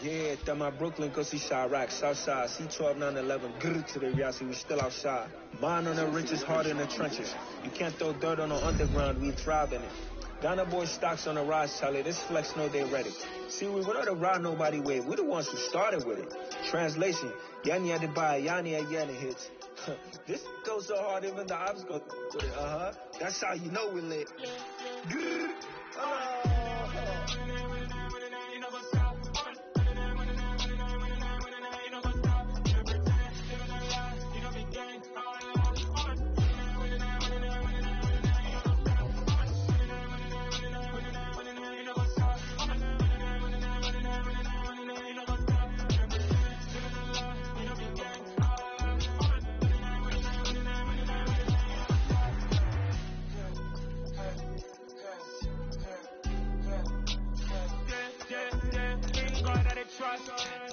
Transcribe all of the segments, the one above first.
Yeah, that my Brooklyn, cause he shot rock, Southside, C12, 911, grrr to the Riasi, we still outside. Mine on the riches, hard in the trenches. You can't throw dirt on the underground, we thrive in it. Ghana boy stocks on the rise, Charlie, this flex know they ready. See, we were not the ride nobody with, we the ones who started with it. Translation, Yani had to buy, Yani had Yanni hits. This goes so hard, even the ops go with it, That's how you know we lit. Grrr.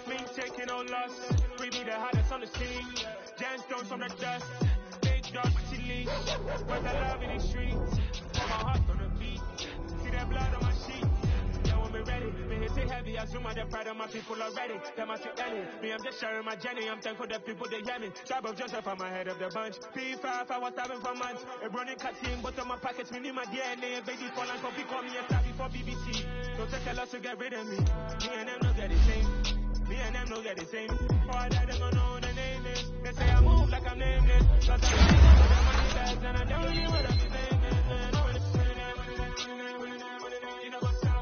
Me taking no loss. We be the hottest on the scene. Gemstones from the dust. Big dog chili. Where's the love in the streets? My heart on the beat. See that blood on my sheet. Yeah, when we ready. Me hit it heavy. I zoom out the pride of my people already. Them I see any. Me, I'm just sharing my journey. I'm thankful that people they hear me. Tribe of Joseph, I'm ahead of the bunch. P5, I was starving for months. A running cut team, but on my pockets, me need my DNA. Baby, for life, but call me a star before BBC. Don't take a lot to get rid of me. Me and them don't get the same. Me and them don't get the same. All that they gonna know the name is. They say I move like I'm nameless. Cause I'm money bags and I don't really wanna be famous. You know what's up? You know what's up?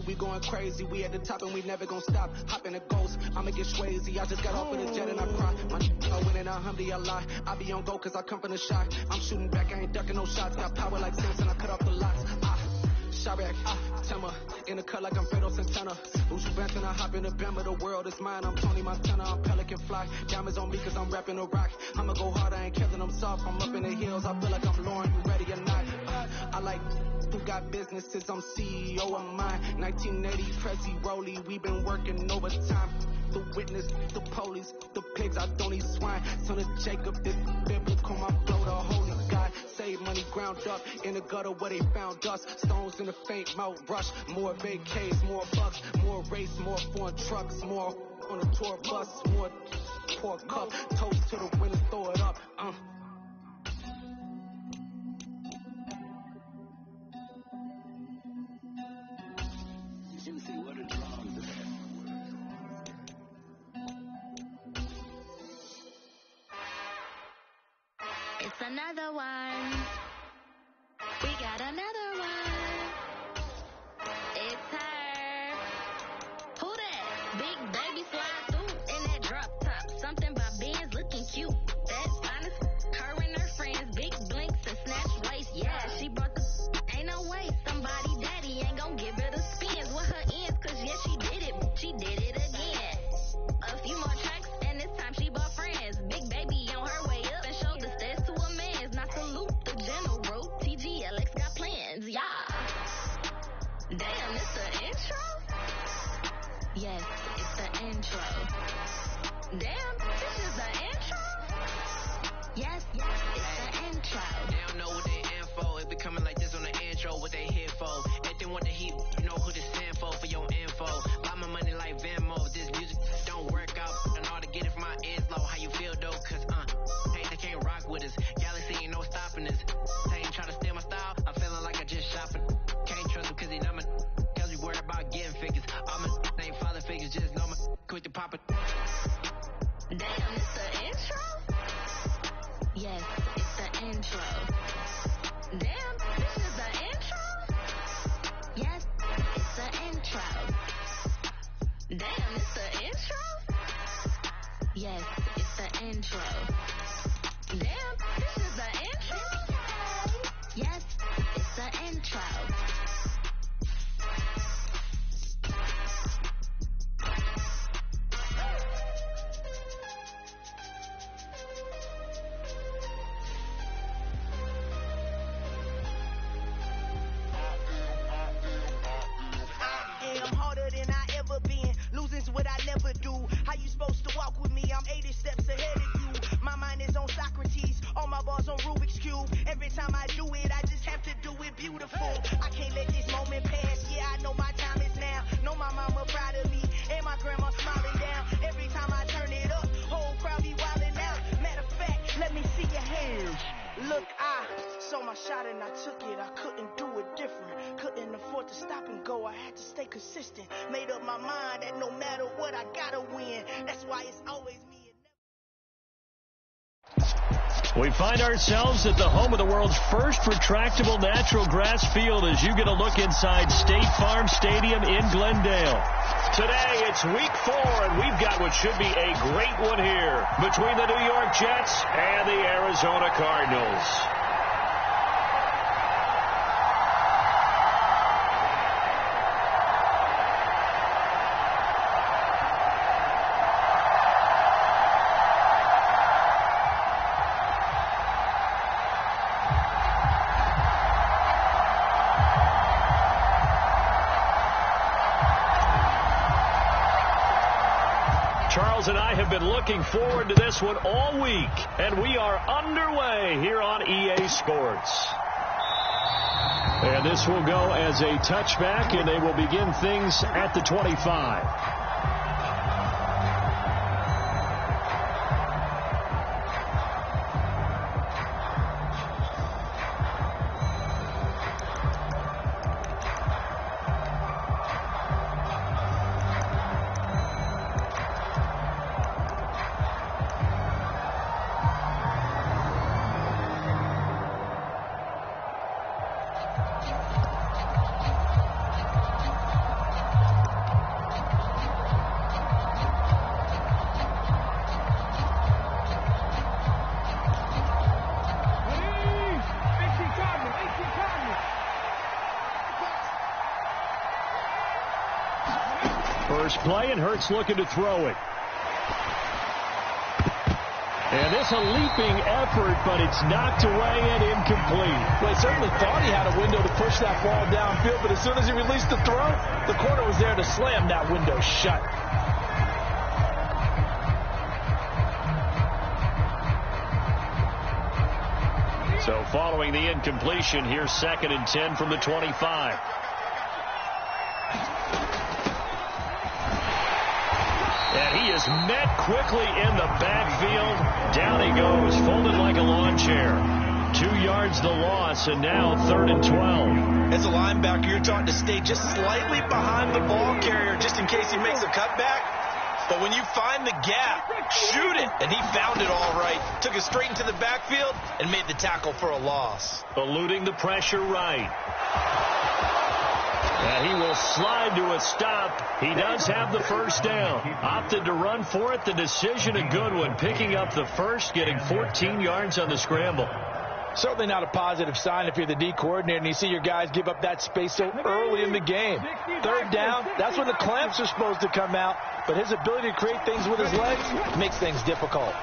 We going crazy, we at the top and we never gonna stop. Hop in the ghost, I'ma get swayzy. I just got off of the jet and I cry. My I win in a Humvee, I lie. I be on go cause I come from the shot. I'm shooting back, I ain't ducking no shots. Got power like Samson, I cut off the locks. Shabak, Tema, in the cut like I'm Fredo Santana. Usu Benson, I hop in the Bama, the world is mine. I'm Tony Montana, I'm Pelican Fly. Diamonds on me cause I'm rapping the rock. I'ma go hard, I ain't killing them soft. I'm up in the hills, I feel like I'm Lauren, you ready or not? I like who got businesses, I'm CEO of mine. 1980 Prezi Rolly, we been working overtime. The witness, the police, the pigs, I don't eat swine. Son of Jacob, this biblical, my blow, the holy God. Save money ground up in the gutter where they found us. Stones in the faint mouth rush. More vacays, more bucks, more race, more foreign trucks, more on a tour bus, more poor cup. Toast to the winners, throw it up. It's another one. We got another one. It's her. Who that? Big baby slide through in that drop top. Something by Benz looking cute. That's honest. Her and her friends, big blinks and snatch waist. Yeah, she brought the. Ain't no way. Somebody daddy ain't gon' give her the spins with her ends. Cause yeah, she did it. She did it again. A few more tracks and this time she bought friends. Big baby on her way up and showed the stairs to a man's. Not salute the general. TGLX got plans, yeah. Damn, it's the intro? Yes, it's the intro. Damn, this is the intro? Yes, it's the intro. They don't know what they in for. It be coming like this on the intro, what they here for. If they want the heat, you know who to send for your info. Buy my money like Venmo. If this music don't work out, and all to get it from my ends low. How you feel though? Cause hey, they can't rock with us. Galaxy ain't no stopping us. They ain't try to steal my style. I'm feeling like I just shopping. Can't trust him cause he not my. Cause we worried about getting figures. All my ain't father figures, just know my quick to pop it. Damn, it's the intro? Yes, it's the intro. Damn, this is the intro? Yes, it's the intro. Damn, it's the intro? Yes, it's the intro. Damn, this is the intro? Yes, it's the intro. and I took it. I couldn't do it different. Couldn't afford to stop and go. I had to stay consistent. Made up my mind that no matter what, I gotta win. That's why it's always me. We find ourselves at the home of the world's first retractable natural grass field as you get a look inside State Farm Stadium in Glendale. Today, it's week 4, and we've got what should be a great one here between the New York Jets and the Arizona Cardinals. Charles and I have been looking forward to this one all week, and we are underway here on EA Sports. And this will go as a touchback, and they will begin things at the 25. First play, and Hurts looking to throw it. And this a leaping effort, but it's knocked away and incomplete. Well, he certainly thought he had a window to push that ball downfield, but as soon as he released the throw, the corner was there to slam that window shut. So following the incompletion, here's 2nd and 10 from the 25. And he is met quickly in the backfield. Down he goes, folded like a lawn chair. 2 yards the loss, and now 3rd and 12. As a linebacker, you're taught to stay just slightly behind the ball carrier just in case he makes a cutback. But when you find the gap, shoot it. And he found it all right. Took it straight into the backfield and made the tackle for a loss. Eluding the pressure right. And he will slide to a stop. He does have the first down. Opted to run for it. The decision a good one. Picking up the first, getting 14 yards on the scramble. Certainly not a positive sign if you're the D coordinator and you see your guys give up that space so early in the game. 3rd down, that's when the clamps are supposed to come out. But his ability to create things with his legs makes things difficult.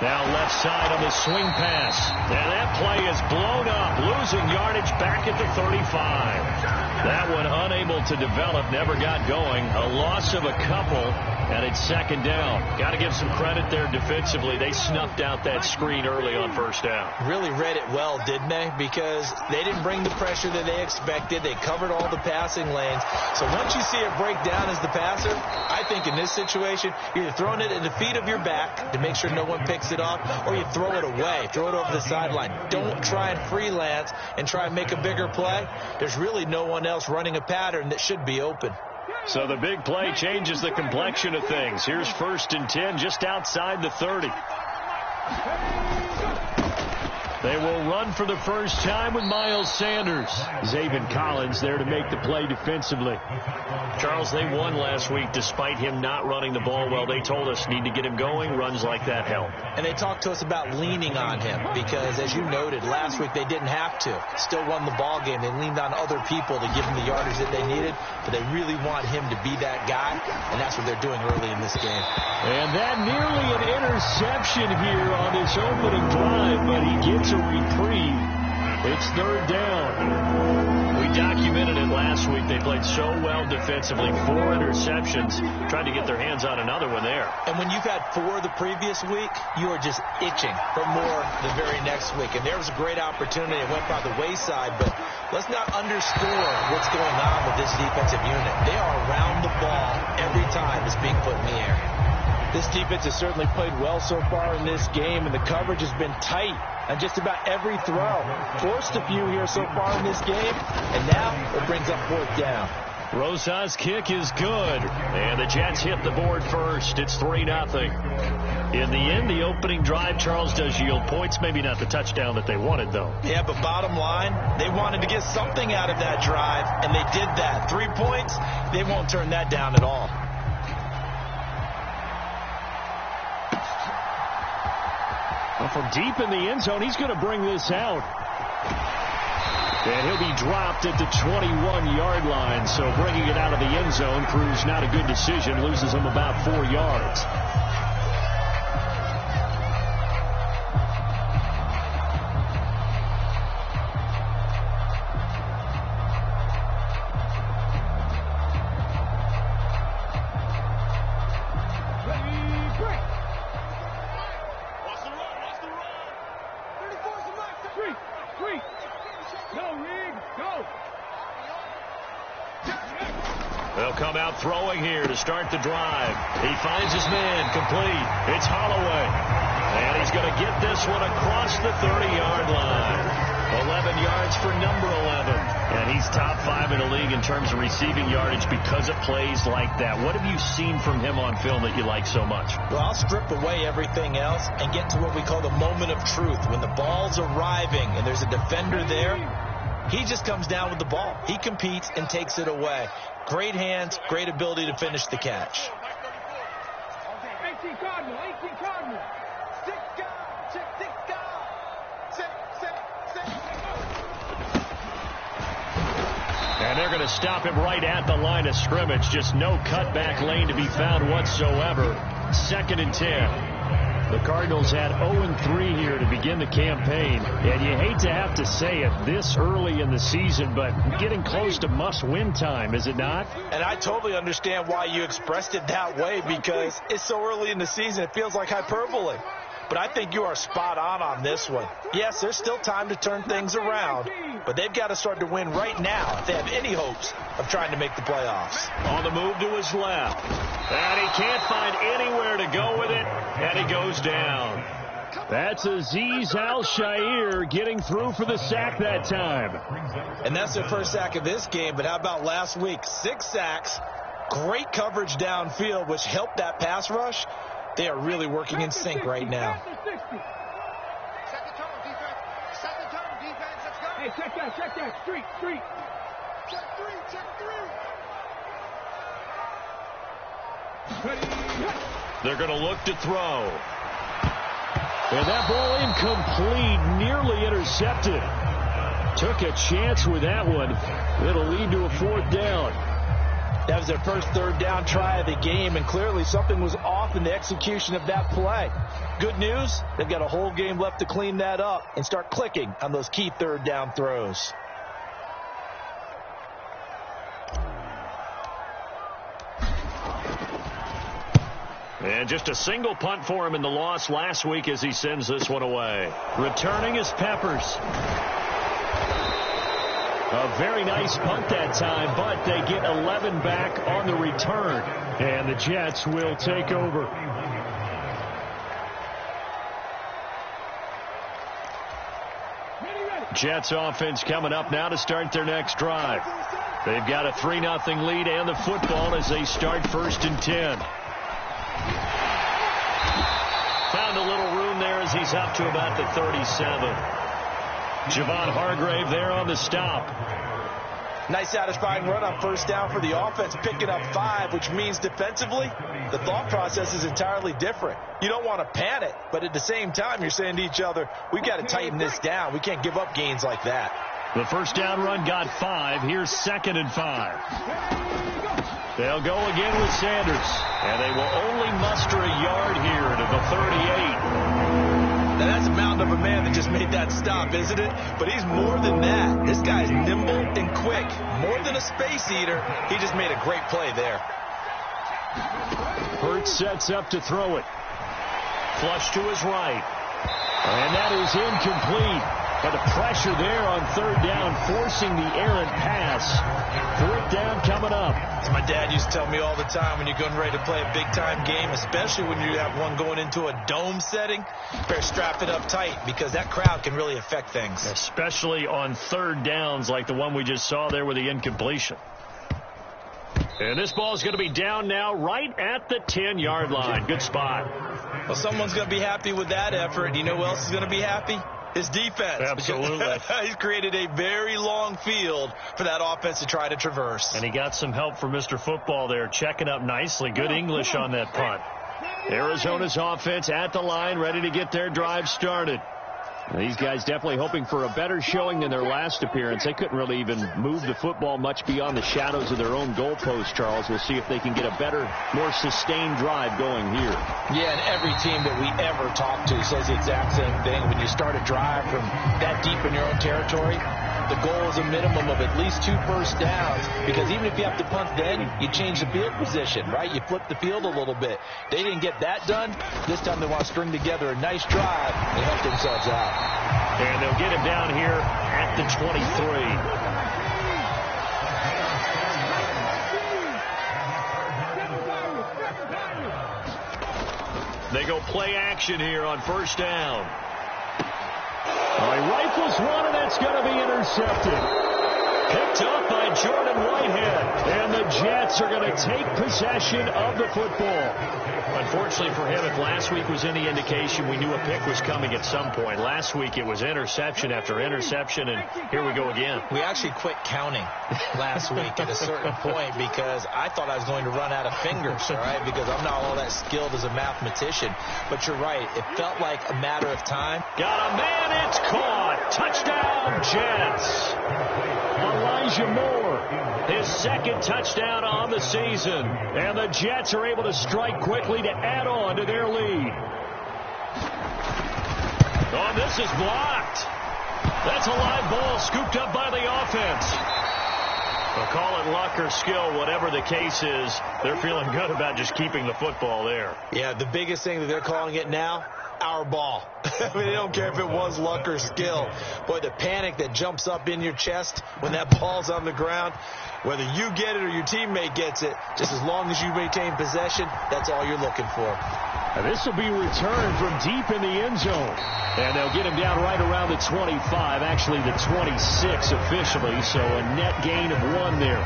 Now left side on the swing pass. And that play is blown up. Losing yardage back at the 35. That one unable to develop, never got going. A loss of a couple, and it's 2nd down. Got to give some credit there defensively. They snuffed out that screen early on 1st down. Really read it well, didn't they? Because they didn't bring the pressure that they expected. They covered all the passing lanes. So once you see it break down as the passer, I think in this situation, you're either throwing it at the feet of your back to make sure no one picks it off, or you throw it away, throw it over the sideline. Don't try and freelance and try and make a bigger play. There's really no one else running a pattern that should be open. So the big play changes the complexion of things. Here's 1st and 10 just outside the 30. They will run for the first time with Miles Sanders. Zaven Collins there to make the play defensively. Charles, they won last week despite him not running the ball well. They told us need to get him going. Runs like that help. And they talked to us about leaning on him because, as you noted, last week they didn't have to. Still won the ball game. They leaned on other people to give him the yardage that they needed, but they really want him to be that guy, and that's what they're doing early in this game. And that nearly an interception here on this opening drive, but he gets a reprieve. It's 3rd down. We documented it last week. They played so well defensively. 4 interceptions. Tried to get their hands on another one there. And when you've had 4 the previous week, you are just itching for more the very next week. And there was a great opportunity. It went by the wayside, but let's not underscore what's going on with this defensive unit. They are around the ball every time it's being put in the air. This defense has certainly played well so far in this game, and the coverage has been tight. on just about every throw. Forced a few here so far in this game, and now it brings up 4th down. Rosas' kick is good, and the Jets hit the board first. It's 3-0. In the end, the opening drive, Charles, does yield points. Maybe not the touchdown that they wanted, though. Yeah, but bottom line, they wanted to get something out of that drive, and they did that. 3 points, they won't turn that down at all. Well, from deep in the end zone, he's going to bring this out. And he'll be dropped at the 21-yard line. So bringing it out of the end zone proves not a good decision. Loses him about 4 yards. They'll come out throwing here to start the drive. He finds his man complete. It's Holloway. And he's going to get this one across the 30-yard line. 11 yards for number 11. And he's top 5 in the league in terms of receiving yardage because of plays like that. What have you seen from him on film that you like so much? Well, I'll strip away everything else and get to what we call the moment of truth. When the ball's arriving and there's a defender there, he just comes down with the ball. He competes and takes it away. Great hands, great ability to finish the catch. 18 Cardinal. And they're going to stop him right at the line of scrimmage. Just no cutback lane to be found whatsoever. 2nd and 10. The Cardinals had 0-3 here to begin the campaign. And you hate to have to say it this early in the season, but getting close to must-win time, is it not? And I totally understand why you expressed it that way, because it's so early in the season it feels like hyperbole. But I think you are spot on this one. Yes, there's still time to turn things around, but they've got to start to win right now if they have any hopes of trying to make the playoffs. On the move to his left. And he can't find anywhere to go with it, and he goes down. That's Azeez Al-Shaair getting through for the sack that time. And that's their first sack of this game, but how about last week? 6 sacks, great coverage downfield, which helped that pass rush. They are really working in sync right now. Hey, check that. Street. They're going to look to throw. And that ball incomplete, nearly intercepted. Took a chance with that one. It'll lead to a 4th down. That was their first 3rd down try of the game, and clearly something was off in the execution of that play. Good news, they've got a whole game left to clean that up and start clicking on those key 3rd down throws. And just a single punt for him in the loss last week as he sends this one away. Returning is Peppers. A very nice punt that time, but they get 11 back on the return. And the Jets will take over. Jets offense coming up now to start their next drive. They've got a 3-0 lead and the football as they start 1st and 10. Found a little room there as he's up to about the 37. Javon Hargrave there on the stop. Nice satisfying run on 1st down for the offense, picking up 5, which means defensively, the thought process is entirely different. You don't want to panic, but at the same time, you're saying to each other, we've got to tighten this down. We can't give up gains like that. The 1st down run got 5. Here's 2nd and 5. They'll go again with Sanders, and they will only muster a yard here to the 38. Now, that's a mountain of a man that just made that stop, isn't it? But he's more than that. This guy's nimble and quick. More than a space eater, he just made a great play there. Hurts sets up to throw it. Flush to his right. And that is incomplete. But the pressure there on third down, forcing the errant pass. Fourth down coming up. As my dad used to tell me all the time, when you're getting ready to play a big-time game, especially when you have one going into a dome setting, better strap it up tight because that crowd can really affect things. Especially on third downs like the one we just saw there with the incompletion. And this ball is going to be down now right at the 10-yard line. Good spot. Well, someone's going to be happy with that effort. You know who else is going to be happy? His defense. Absolutely. He's created a very long field for that offense to try to traverse. And he got some help from Mr. Football there, checking up nicely. Good English on that punt. Arizona's offense at the line, ready to get their drive started. These guys definitely hoping for a better showing than their last appearance. They couldn't really even move the football much beyond the shadows of their own goalpost, Charles. We'll see if they can get a better, more sustained drive going here. Yeah, and every team that we ever talk to says the exact same thing. When you start a drive from that deep in your own territory, the goal is a minimum of at least 2 first downs, because even if you have to punt then, you change the field position, right? You flip the field a little bit. They didn't get that done. This time they want to string together a nice drive and help themselves out. And they'll get him down here at the 23. They go play action here on first down. He rifles one, and it's going to be intercepted. Picked up by Jordan Whitehead. And the Jets are going to take possession of the football. Unfortunately for him, if last week was any indication, we knew a pick was coming at some point. Last week it was interception after interception, and here we go again. We actually quit counting last week at a certain point because I thought I was going to run out of fingers, all right, because I'm not all that skilled as a mathematician. But you're right. It felt like a matter of time. Got a man. It's caught. Touchdown, Jets. Elijah Moore, his second touchdown on the season. And the Jets are able to strike quickly to add on to their lead. Oh, this is blocked. That's a live ball scooped up by the offense. They'll call it luck or skill, whatever the case is. They're feeling good about just keeping the football there. Yeah, the biggest thing that they're calling it now, our ball. I mean, they don't care if it was luck or skill. But the panic that jumps up in your chest when that ball's on the ground, whether you get it or your teammate gets it, just as long as you maintain possession, that's all you're looking for. And this will be returned from deep in the end zone. And they'll get him down right around the 25, actually the 26 officially, so a net gain of 1 there.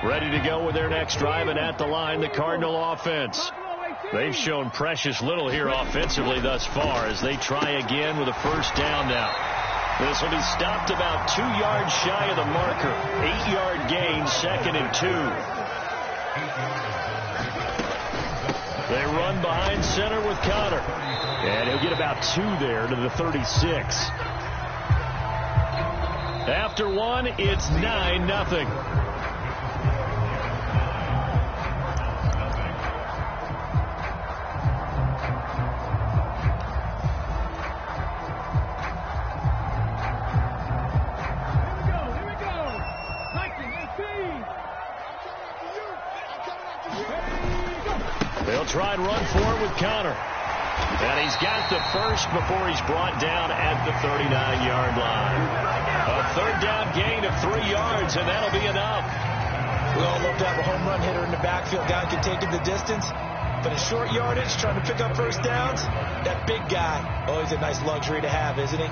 Ready to go with their next drive, and at the line, the Cardinal offense. They've shown precious little here offensively thus far as they try again with a first down now. This will be stopped about 2 yards shy of the marker. 8-yard gain, 2nd and 2. They run behind center with Connor. And he'll get about 2 there to the 36. After 1, it's 9-0. They'll try and run for it with Connor. And he's got the first before he's brought down at the 39-yard line. A third down gain of 3 yards, and that'll be enough. We all love to have a home run hitter in the backfield. Guy can take it the distance. But in short yardage, trying to pick up first downs, that big guy, always a nice luxury to have, isn't he?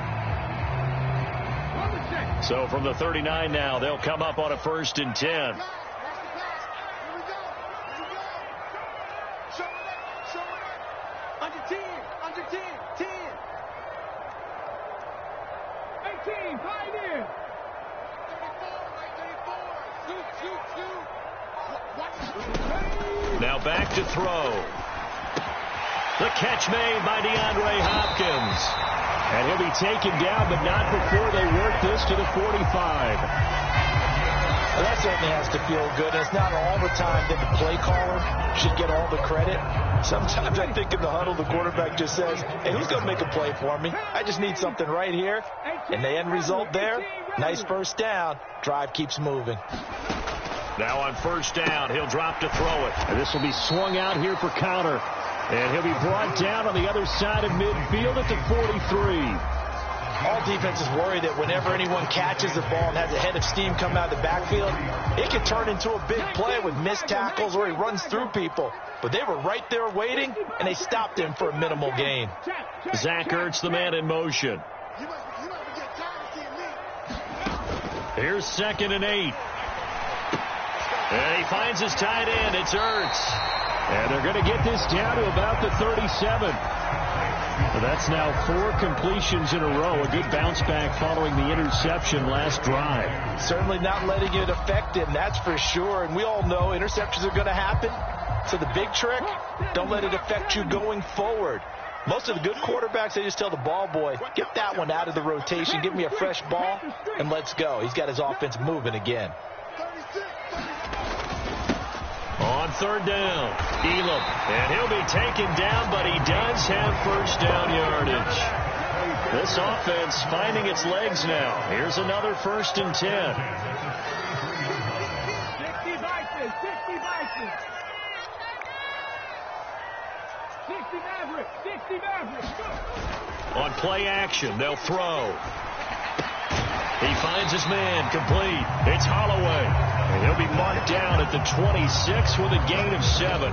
So from the 39 now, they'll come up on a 1st and 10. Now back to throw. The catch made by DeAndre Hopkins. And he'll be taken down, but not before they work this to the 45. Well, that certainly has to feel good. And it's not all the time that the play caller should get all the credit. Sometimes I think in the huddle, the quarterback just says, hey, who's going to make a play for me? I just need something right here. And the end result there, nice first down. Drive keeps moving. Now on first down, he'll drop to throw it. And this will be swung out here for counter. And he'll be brought down on the other side of midfield at the 43. All defenses worry that whenever anyone catches the ball and has a head of steam come out of the backfield, it can turn into a big play with missed tackles or he runs through people. But they were right there waiting, and they stopped him for a minimal gain. Zach Ertz, the man in motion. Here's 2nd and 8. And he finds his tight end. It's Ertz. And they're going to get this down to about the 37. Well, that's now 4 completions in a row. A good bounce back following the interception last drive. Certainly not letting it affect him, that's for sure. And we all know interceptions are going to happen. So the big trick, don't let it affect you going forward. Most of the good quarterbacks, they just tell the ball boy, get that one out of the rotation, give me a fresh ball, and let's go. He's got his offense moving again. On 3rd down, Elam, and he'll be taken down, but he does have first down yardage. This offense finding its legs now. Here's another 1st and 10. 60 Vikings, 60 Vikings. 60 Mavericks, 60 Mavericks. On play action, they'll throw. He finds his man, complete. It's Holloway. And he'll be marked down at the 26 with a gain of 7.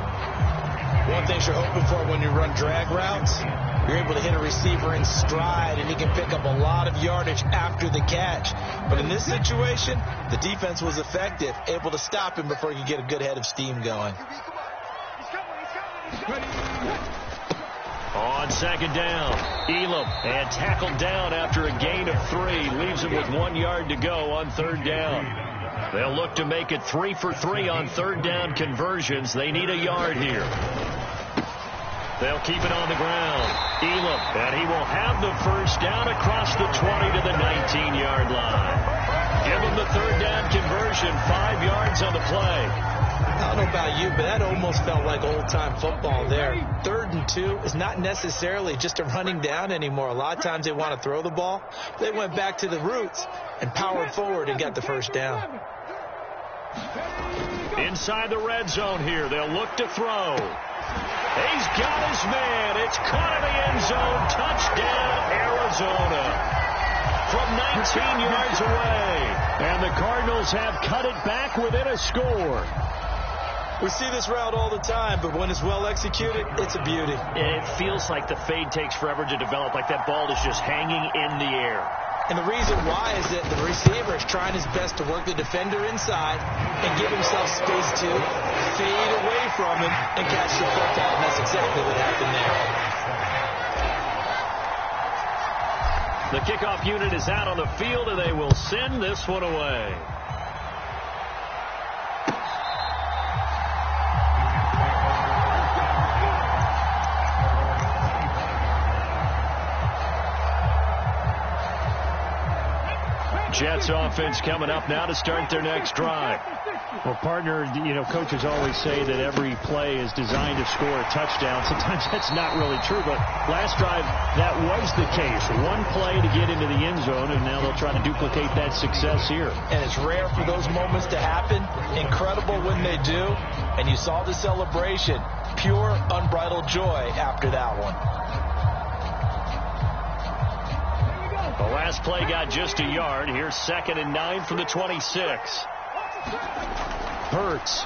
One thing you're hoping for when you run drag routes, you're able to hit a receiver in stride, and he can pick up a lot of yardage after the catch. But in this situation, the defense was effective, able to stop him before he could get a good head of steam going. On 2nd down, Elam, and tackled down after a gain of 3. Leaves him with 1 yard to go on 3rd down. They'll look to make it 3 for 3 on 3rd down conversions. They need a yard here. They'll keep it on the ground. Elam, and he will have the first down across the 20 to the 19-yard line. Give him the 3rd down conversion, 5 yards on the play. I don't know about you, but that almost felt like old-time football there. 3rd and 2 is not necessarily just a running down anymore. A lot of times they want to throw the ball. They went back to the roots and powered forward and got the first down. Inside the red zone here, they'll look to throw. He's got his man. It's caught in the end zone. Touchdown, Arizona. From 19 yards away. And the Cardinals have cut it back within a score. We see this route all the time, but when it's well executed, it's a beauty. It feels like the fade takes forever to develop, like that ball is just hanging in the air. And the reason why is that the receiver is trying his best to work the defender inside and give himself space to fade away from him and catch the football. And that's exactly what happened there. The kickoff unit is out on the field, and they will send this one away. Jets offense coming up now to start their next drive. Well, partner, you know, coaches always say that every play is designed to score a touchdown. Sometimes that's not really true, but last drive, that was the case. 1 play to get into the end zone, and now they'll try to duplicate that success here. And it's rare for those moments to happen. Incredible when they do. And you saw the celebration. Pure, unbridled joy after that one. The last play got just a yard. Here's 2nd and 9 from the 26. Hurts.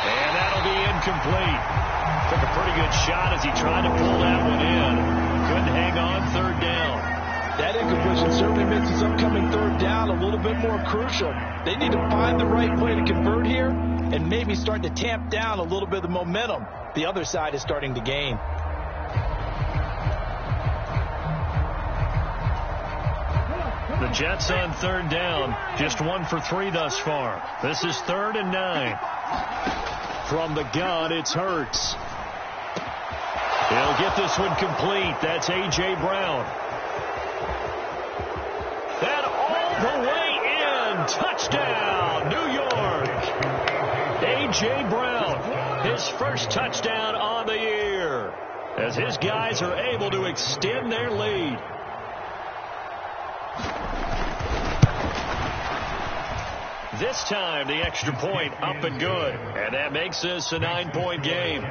And that'll be incomplete. Took a pretty good shot as he tried to pull that one in. Couldn't hang on 3rd down. That incompletion certainly makes this upcoming 3rd down a little bit more crucial. They need to find the right play to convert here and maybe start to tamp down a little bit of the momentum the other side is starting to gain. The Jets on 3rd down, just 1 for 3 thus far. This is 3rd and 9. From the gun, it's Hurts. He'll get this one complete. That's A.J. Brown. And all the way A.J. Brown, his first touchdown on the year, as his guys are able to extend their lead. This time, the extra point up and good, and that makes this a 9-point game.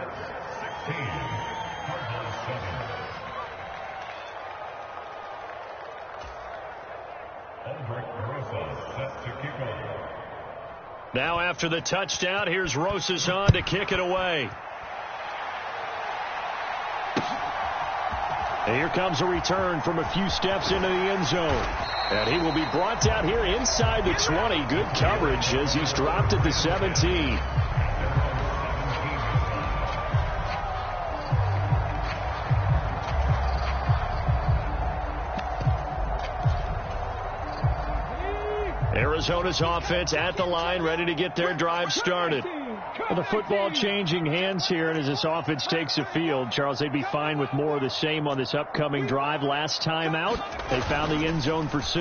Now after the touchdown, here's Rosas on to kick it away. And here comes a return from a few steps into the end zone. And he will be brought down here inside the 20. Good coverage as he's dropped at the 17. Arizona's offense at the line, ready to get their drive started. Well, the football changing hands here, and as this offense takes the field, Charles, they'd be fine with more of the same on this upcoming drive. Last time out, they found the end zone for 6.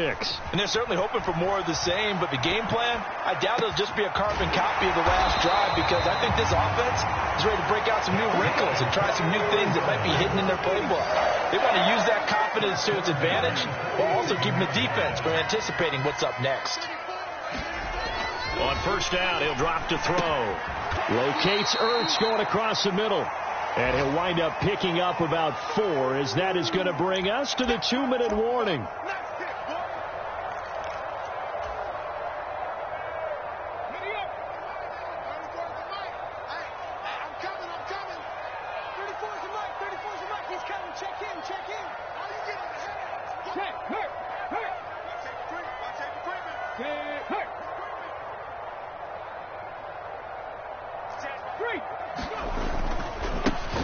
And they're certainly hoping for more of the same, but the game plan, I doubt it'll just be a carbon copy of the last drive, because I think this offense is ready to break out some new wrinkles and try some new things that might be hidden in their playbook. They want to use that confidence to its advantage, while also keeping the defense from anticipating what's up next. On first down, he'll drop to throw. Locates Ertz going across the middle. And he'll wind up picking up about 4, as that is going to bring us to the 2-minute warning.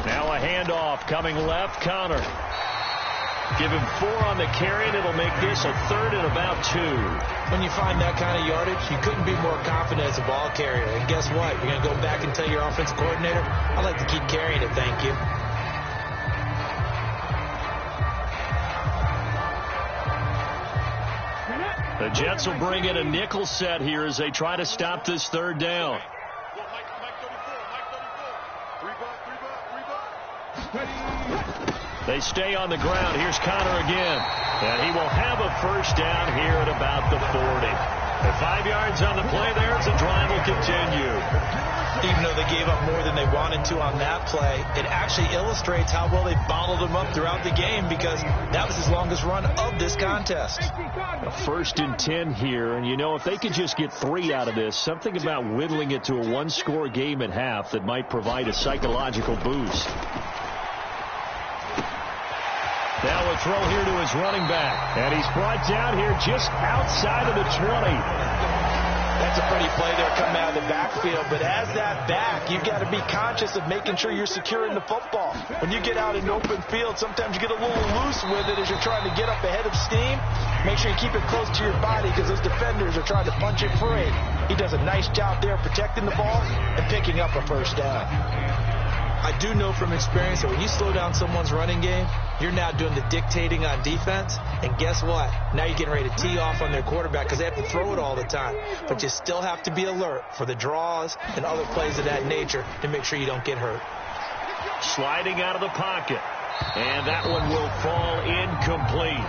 Now a handoff coming left. Connor. Give him 4 on the carry, and it'll make this a 3rd and about 2. When you find that kind of yardage, you couldn't be more confident as a ball carrier. And guess what? You're going to go back and tell your offensive coordinator, I'd like to keep carrying it, thank you. The Jets will bring in a nickel set here as they try to stop this 3rd down. They stay on the ground. Here's Connor again. And he will have a first down here at about the 40. At 5 yards on the play there as the drive will continue. Even though they gave up more than they wanted to on that play, it actually illustrates how well they bottled them up throughout the game, because that was his longest run of this contest. A 1st and 10 here, and you know, if they could just get 3 out of this, something about whittling it to a 1-score game at half that might provide a psychological boost. Now a throw here to his running back. And he's brought down here just outside of the 20. That's a pretty play there coming out of the backfield. But as that back, you've got to be conscious of making sure you're securing the football. When you get out in open field, sometimes you get a little loose with it as you're trying to get up ahead of steam. Make sure you keep it close to your body, because those defenders are trying to punch it free. He does a nice job there protecting the ball and picking up a first down. I do know from experience that when you slow down someone's running game, you're now doing the dictating on defense. And guess what? Now you're getting ready to tee off on their quarterback, because they have to throw it all the time. But you still have to be alert for the draws and other plays of that nature to make sure you don't get hurt. Sliding out of the pocket. And that one will fall incomplete.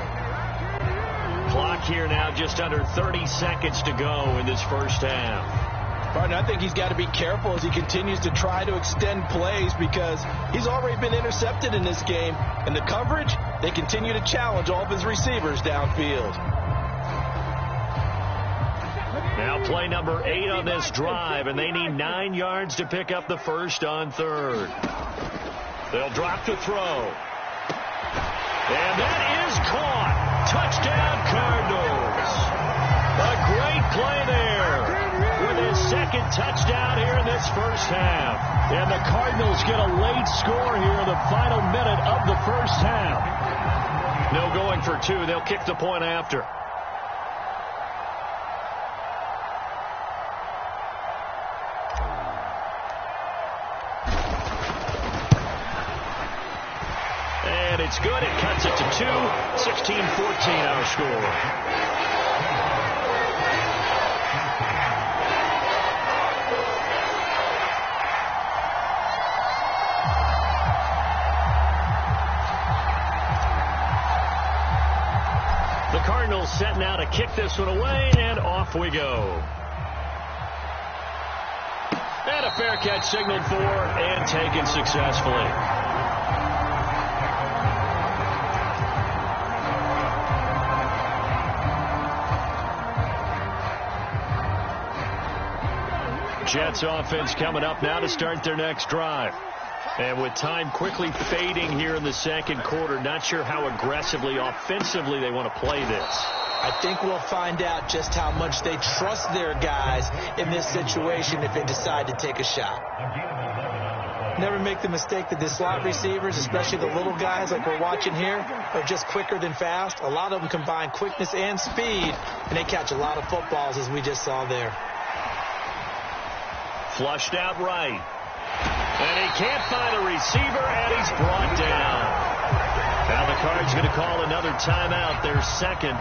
Clock here now just under 30 seconds to go in this first half. Partner, I think he's got to be careful as he continues to try to extend plays, because he's already been intercepted in this game. And the coverage, they continue to challenge all of his receivers downfield. Now play number 8 on this drive, and they need 9 yards to pick up the first on 3rd. They'll drop to throw. And that is caught. Touchdown, Cardinals. A great play there. With his 2nd touchdown here in this first half. And the Cardinals get a late score here in the final minute of the first half. No going for 2. They'll kick the point after. And it's good. It cuts it to 2. 16-14 our score. The Cardinals set now to kick this one away, and off we go. And a fair catch signaled for and taken successfully. Jets offense coming up now to start their next drive. And with time quickly fading here in the second quarter, not sure how aggressively, offensively they want to play this. I think we'll find out just how much they trust their guys in this situation if they decide to take a shot. Never make the mistake that the slot receivers, especially the little guys like we're watching here, are just quicker than fast. A lot of them combine quickness and speed, and they catch a lot of footballs, as we just saw there. Flushed out right. And he can't find a receiver, and he's brought down. Now the Cards going to call another timeout, their second,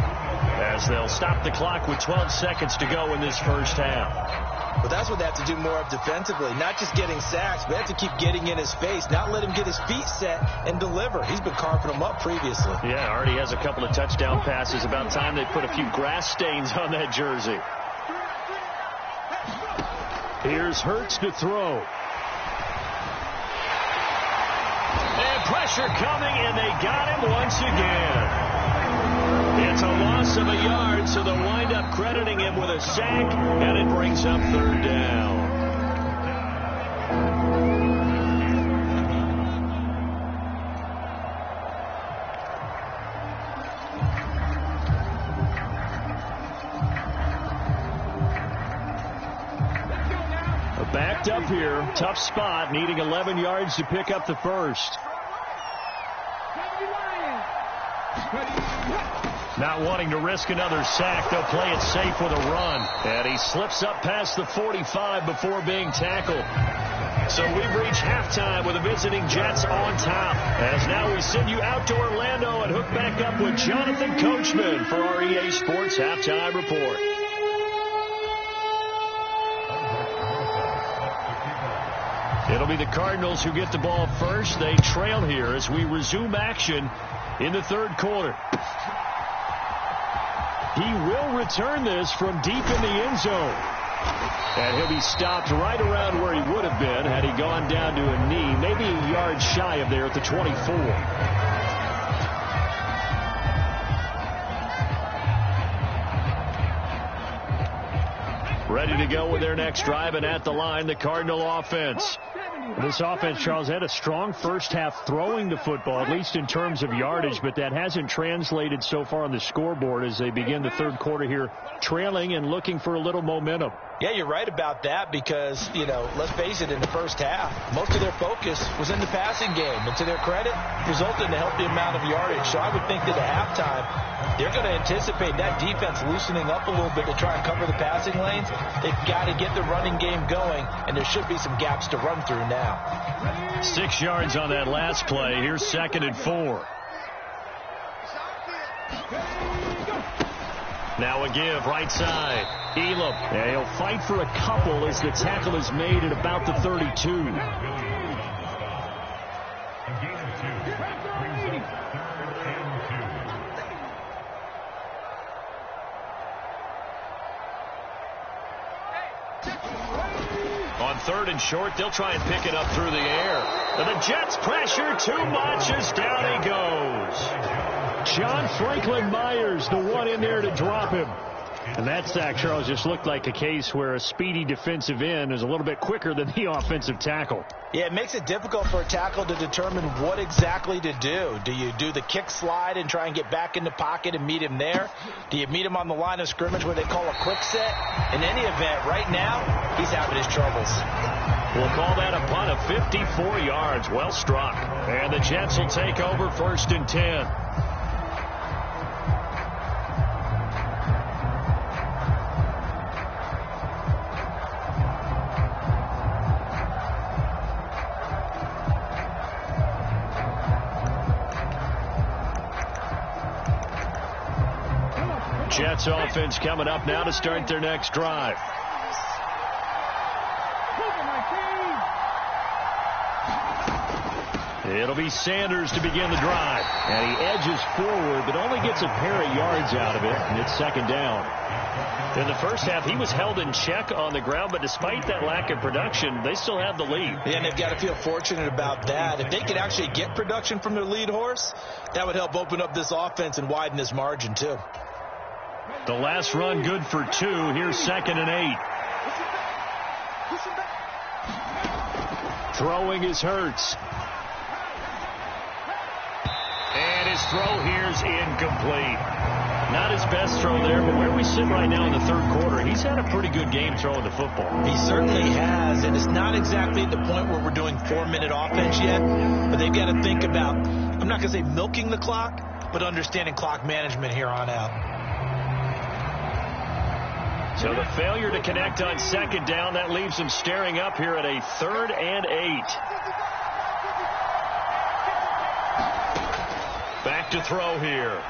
as they'll stop the clock with 12 seconds to go in this first half. Well, that's what they have to do more of defensively, not just getting sacks, but they have to keep getting in his face, not let him get his feet set and deliver. He's been carving them up previously. Yeah, already has a couple of touchdown passes. About time they put a few grass stains on that jersey. Here's Hurts to throw. And pressure coming, and they got him once again. It's a loss of a yard, so they'll wind up crediting him with a sack, and it brings up third down. Backed up here, tough spot, needing 11 yards to pick up the first. Not wanting to risk another sack, they'll play it safe with a run. And he slips up past the 45 before being tackled. So we've reached halftime with the visiting Jets on top. As now we send you out to Orlando and hook back up with Jonathan Coachman for our EA Sports Halftime Report. It'll be the Cardinals who get the ball first. They trail here as we resume action in the third quarter. He will return this from deep in the end zone. And he'll be stopped right around where he would have been had he gone down to a knee, maybe a yard shy of there at the 24. Ready to go with their next drive, and at the line, the Cardinal offense. This offense, Charles, had a strong first half throwing the football, at least in terms of yardage, but that hasn't translated so far on the scoreboard as they begin the third quarter here, trailing and looking for a little momentum. Yeah, you're right about that because, you know, let's face it, in the first half, most of their focus was in the passing game. And to their credit, resulted in a healthy amount of yardage. So I would think that at halftime, they're going to anticipate that defense loosening up a little bit to try and cover the passing lanes. They've got to get the running game going, and there should be some gaps to run through now. 6 yards on that last play. Here's 2nd and 4. Now a give, right side. Elam. Yeah, he'll fight for a couple as the tackle is made at about the 32. On 3rd and short, they'll try and pick it up through the air. And the Jets pressure too much as down he goes. John Franklin Myers, the one in there to drop him. And that sack, Charles, just looked like a case where a speedy defensive end is a little bit quicker than the offensive tackle. Yeah, it makes it difficult for a tackle to determine what exactly to do. Do you do the kick slide and try and get back in the pocket and meet him there? Do you meet him on the line of scrimmage where they call a quick set? In any event, right now, he's having his troubles. We'll call that a punt of 54 yards. Well struck. And the Jets will take over 1st and 10. Jets offense coming up now to start their next drive. It'll be Sanders to begin the drive. And he edges forward, but only gets a pair of yards out of it, and it's second down. In the first half, he was held in check on the ground, but despite that lack of production, they still have the lead. Yeah, and they've got to feel fortunate about that. If they could actually get production from their lead horse, that would help open up this offense and widen this margin, too. The last run good for 2. Here's 2nd and 8. Throwing is Hurts. And his throw here's incomplete. Not his best throw there, but where we sit right now in the third quarter, he's had a pretty good game throwing the football. He certainly has, and it's not exactly at the point where we're doing 4-minute offense yet, but they've got to think about, I'm not going to say milking the clock, but understanding clock management here on out. So the failure to connect on 2nd down, that leaves them staring up here at a 3rd and 8. Back to throw here.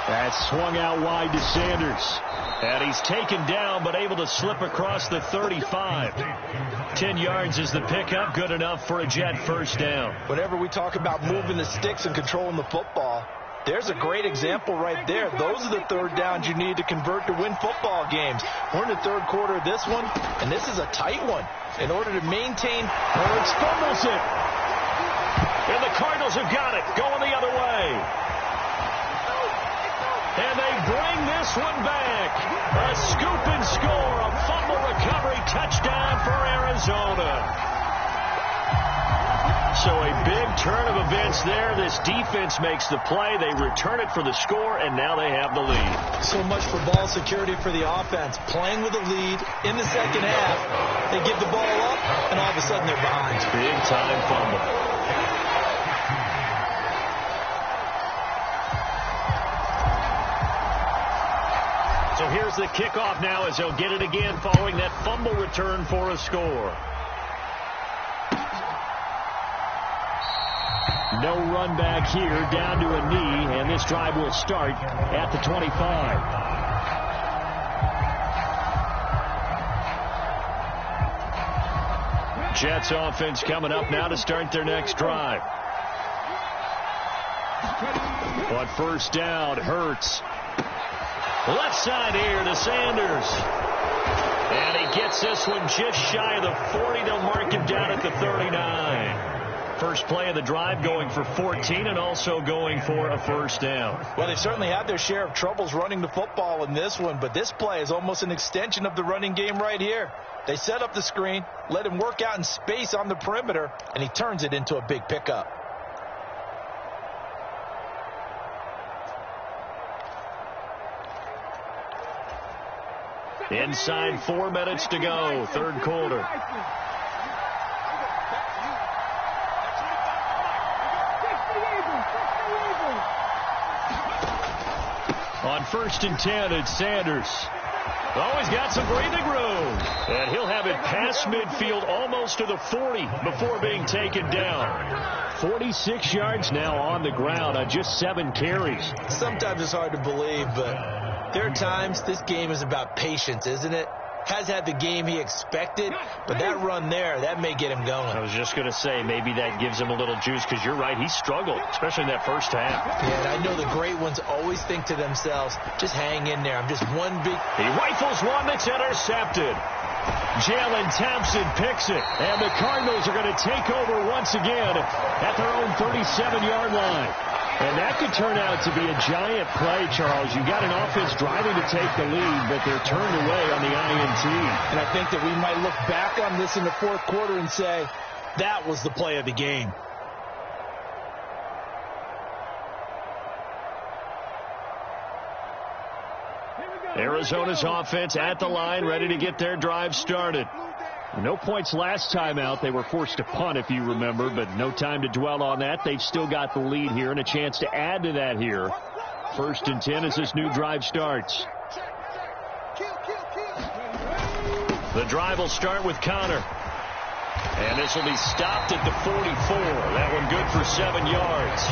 That's swung out wide to Sanders. And he's taken down, but able to slip across the 35. 10 yards is the pickup, good enough for a Jet first down. Whenever we talk about moving the sticks and controlling the football, there's a great example right there. Those are the third downs you need to convert to win football games. We're in the third quarter of this one, and this is a tight one. In order to maintain, Hurts fumbles it. And the Cardinals have got it, going the other way. And they bring this one back. A scoop and score, a fumble recovery touchdown for Arizona. So a big turn of events there. This defense makes the play. They return it for the score, and now they have the lead. So much for ball security for the offense. Playing with a lead in the second half. They give the ball up, and all of a sudden they're behind. Big time fumble. So here's the kickoff now as they'll get it again following that fumble return for a score. No run back here, down to a knee, and this drive will start at the 25. Jets offense coming up now to start their next drive. On first down, Hurts. Left side here to Sanders. And he gets this one just shy of the 40. They'll mark him down at the 39. First play of the drive going for 14 and also going for a first down. Well, they've certainly had their share of troubles running the football in this one, but this play is almost an extension of the running game right here. They set up the screen, let him work out in space on the perimeter, and he turns it into a big pickup. Inside 4 minutes to go, third quarter. On 1st and 10, it's Sanders. Oh, he's got some breathing room. And he'll have it past midfield almost to the 40 before being taken down. 46 yards now on the ground on just 7 carries. Sometimes it's hard to believe, but there are times this game is about patience, isn't it? Has had the game he expected, but that run there, that may get him going. I was just going to say, maybe that gives him a little juice, because you're right, he struggled, especially in that first half. Yeah, and I know the great ones always think to themselves, just hang in there. I'm just one big... He rifles one that's intercepted. Jalen Thompson picks it, and the Cardinals are going to take over once again at their own 37-yard line. And that could turn out to be a giant play, Charles. You've got an offense driving to take the lead, but they're turned away on the INT. And I think that we might look back on this in the fourth quarter and say, that was the play of the game. Arizona's offense at the line, ready to get their drive started. No points last time out. They were forced to punt, if you remember, but no time to dwell on that. They've still got the lead here and a chance to add to that here. 1st and 10 as this new drive starts. The drive will start with Connor. And this will be stopped at the 44. That one good for 7 yards.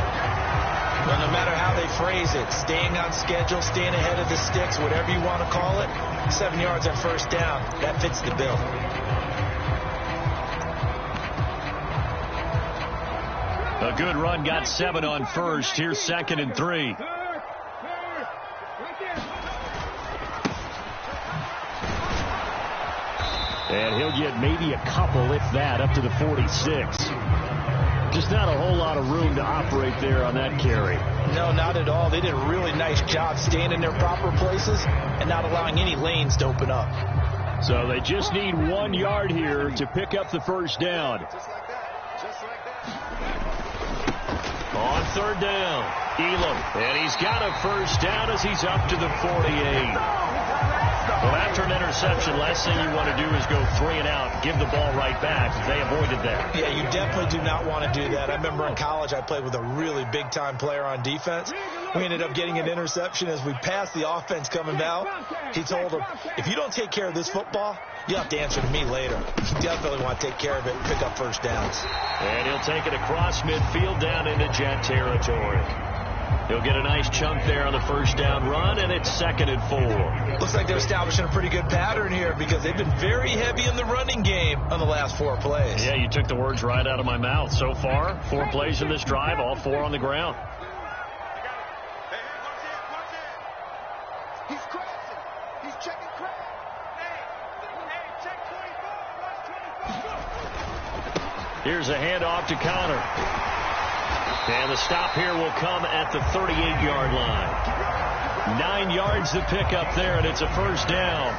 Well, no matter how they phrase it, staying on schedule, staying ahead of the sticks, whatever you want to call it, 7 yards on first down, that fits the bill. A good run, got 7 on first. Here's 2nd and 3. And he'll get maybe a couple, if that, up to the 46. Just not a whole lot of room to operate there on that carry. No, not at all. They did a really nice job staying in their proper places and not allowing any lanes to open up. So they just need 1 yard here to pick up the first down. On 3rd down, Elam. And he's got a first down as he's up to the 48. Well, after an interception, last thing you want to do is go 3 and out, give the ball right back. They avoided that. Yeah, you definitely do not want to do that. I remember in college I played with a really big-time player on defense. We ended up getting an interception as we passed the offense coming down. He told him, if you don't take care of this football, you'll have to answer to me later. You definitely want to take care of it and pick up first downs. And he'll take it across midfield down into Jet territory. He'll get a nice chunk there on the first down run, and it's 2nd and 4. Looks like they're establishing a pretty good pattern here because they've been very heavy in the running game on the last 4 plays. Yeah, you took the words right out of my mouth. So far, 4 plays in this drive, all 4 on the ground. He's crossing. He's checking crap. Hey, check 24. Here's a handoff to Connor. And the stop here will come at the 38-yard line. 9 yards to pick up there, and it's a first down.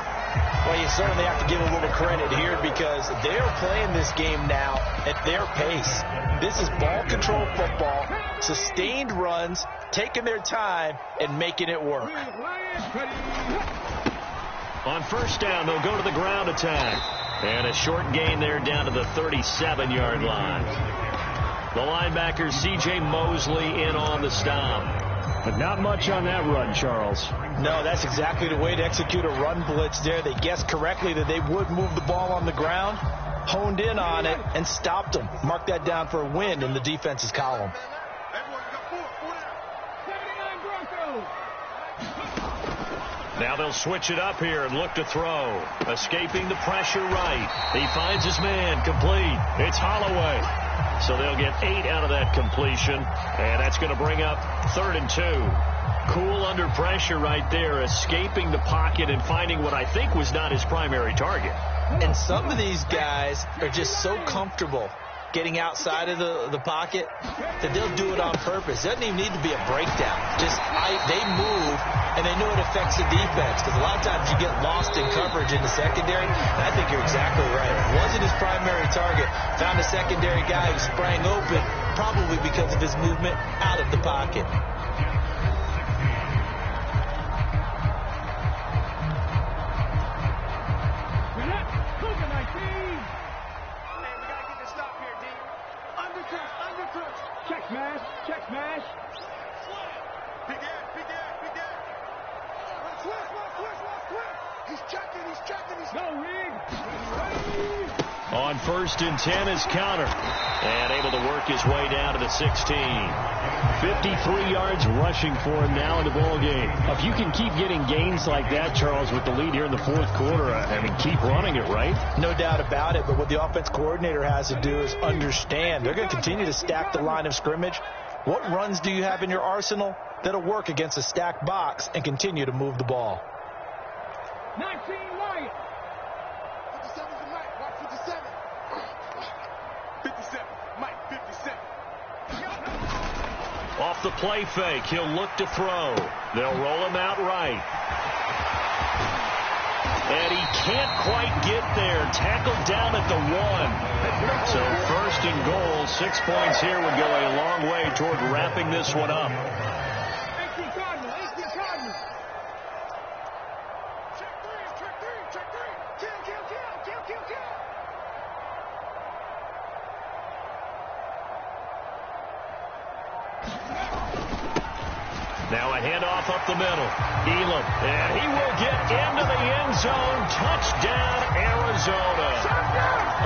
Well, you certainly have to give a little credit here because they're playing this game now at their pace. This is ball control football, sustained runs, taking their time, and making it work. On first down, they'll go to the ground attack. And a short gain there down to the 37-yard line. The linebacker, C.J. Mosley, in on the stop. But not much on that run, Charles. No, that's exactly the way to execute a run blitz there. They guessed correctly that they would move the ball on the ground, honed in on it, and stopped them. Mark that down for a win in the defense's column. Now they'll switch it up here and look to throw. Escaping the pressure right. He finds his man, complete. It's Holloway. So they'll get 8 out of that completion, and that's going to bring up 3rd and 2. Cool under pressure right there, escaping the pocket and finding what I think was not his primary target. And some of these guys are just so comfortable getting outside of the pocket that they'll do it on purpose. It doesn't even need to be a breakdown. Just they move, and they know it affects the defense because a lot of times you get lost in coverage in the secondary, and I think you're exactly right. It wasn't his primary target. Found a secondary guy who sprang open, probably because of his movement out of the pocket. Check smash. Big air. Twist. He's checking. No, Rig. On 1st and 10 is Counter. And able to work his way down to the 16. 53 yards rushing for him now in the ball game. If you can keep getting gains like that, Charles, with the lead here in the 4th quarter, I mean, keep running it, right? No doubt about it, but what the offense coordinator has to do is understand. They're going to continue to stack the line of scrimmage. What runs do you have in your arsenal that'll work against a stacked box and continue to move the ball? 19 Wyatt. 57's the Mike. Watch 57. 57. Mike, 57. Off the play fake, he'll look to throw. They'll roll him out right. And he can't quite get there. Tackled down at the 1. So 1st and goal, 6 points here would go a long way toward wrapping this one up. Now a handoff up the middle. Elam, and he will get into the end zone. Touchdown, Arizona.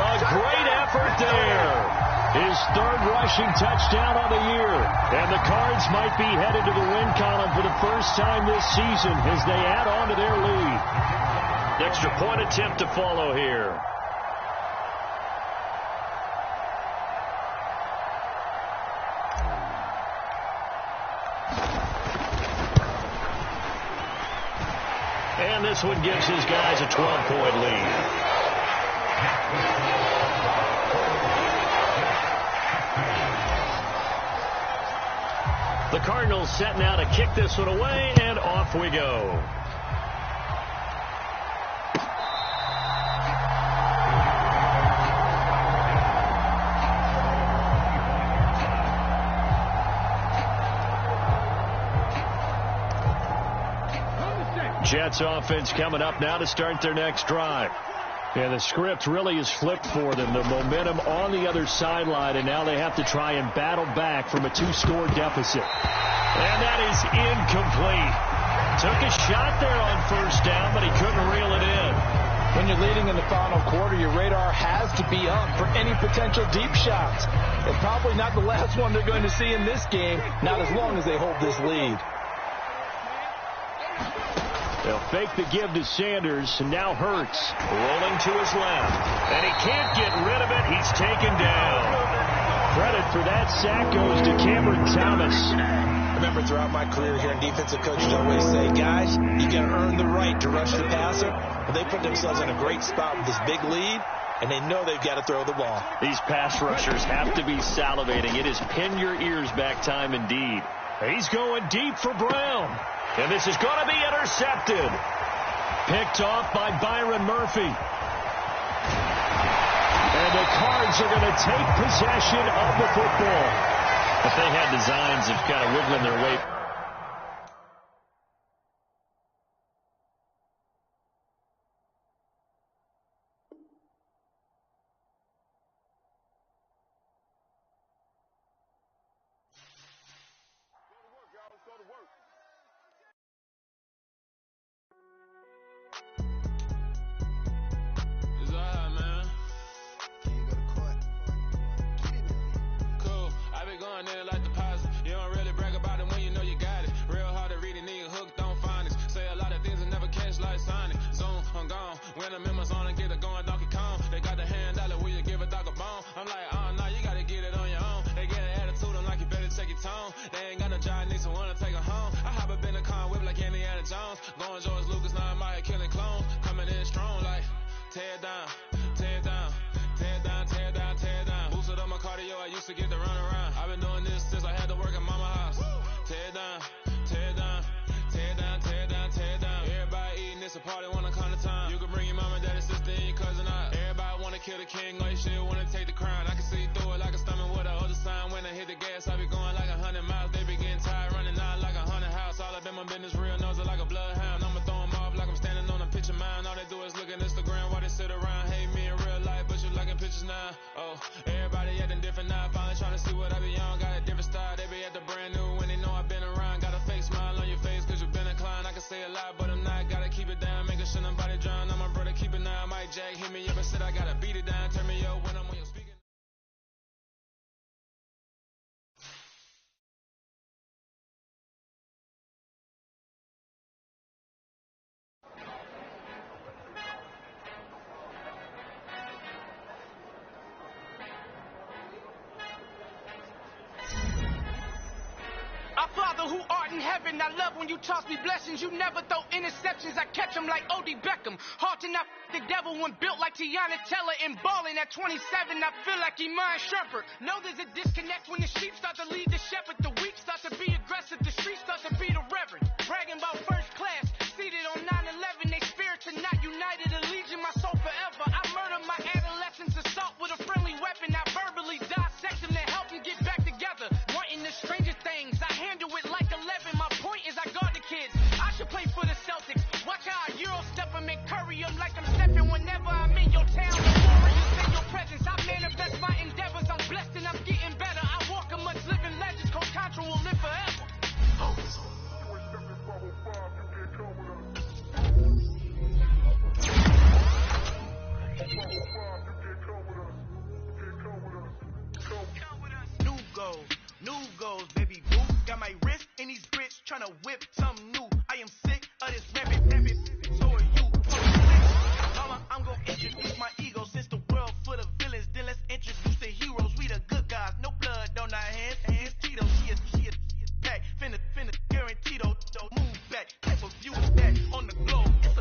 A great effort there. His 3rd rushing touchdown on the year. And the Cards might be headed to the win column for the first time this season as they add on to their lead. Extra point attempt to follow here. And this one gives his guys a 12-point lead. The Cardinals set now to kick this one away, and off we go. Jets offense coming up now to start their next drive. And the script really is flipped for them. The momentum on the other sideline, and now they have to try and battle back from a 2-score deficit. And that is incomplete. Took a shot there on first down, but he couldn't reel it in. When you're leading in the final quarter, your radar has to be up for any potential deep shots. And probably not the last one they're going to see in this game, not as long as they hold this lead. They'll fake the give to Sanders, and now Hurts rolling to his left. And he can't get rid of it. He's taken down. Credit for that sack goes to Cameron Thomas. Remember, throughout my career here, defensive coaches always say, guys, you got to earn the right to rush the passer. But they put themselves in a great spot with this big lead, and they know they've got to throw the ball. These pass rushers have to be salivating. It is pin your ears back time indeed. He's going deep for Brown. And this is going to be intercepted. Picked off by Byron Murphy. And the Cards are going to take possession of the football. But they had designs of kind of wiggling their way. Father who art in heaven, I love when you toss me blessings. You never throw interceptions, I catch them like O.D. Beckham. Hard to not the devil when built like Tiana Teller and balling at 27. I feel like Iman Shumpert. Know there's a disconnect when the sheep start to lead the shepherd. The weak start to be aggressive, the streets start to be the reverend. Bragging about first class, seated on 9/11. They spirits are not united, a legion, my soul forever. I murder my adolescence assault with a friendly weapon. I verbally dissect them to help them get back together. Wanting the stranger things, I handle it like 11. My point is I guard the kids. I should play for the Celtics. Watch how I Euro step them and curry them like I'm stepping whenever I'm in your town. Just in your presence, I manifest my endeavors. I'm blessed and I'm getting better. I walk amongst living legends. Coach Contra will live forever. New goals, baby boo. Got my wrist in these grits, tryna whip something new. I am sick of this rabbit. So are you. Mama, I'm gonna introduce my ego. Since the world full of villains, then let's introduce the heroes. We the good guys, no blood on our hands. Hands Tito, she is pack. Finna guarantee though. Move back, type of view is that on the globe. It's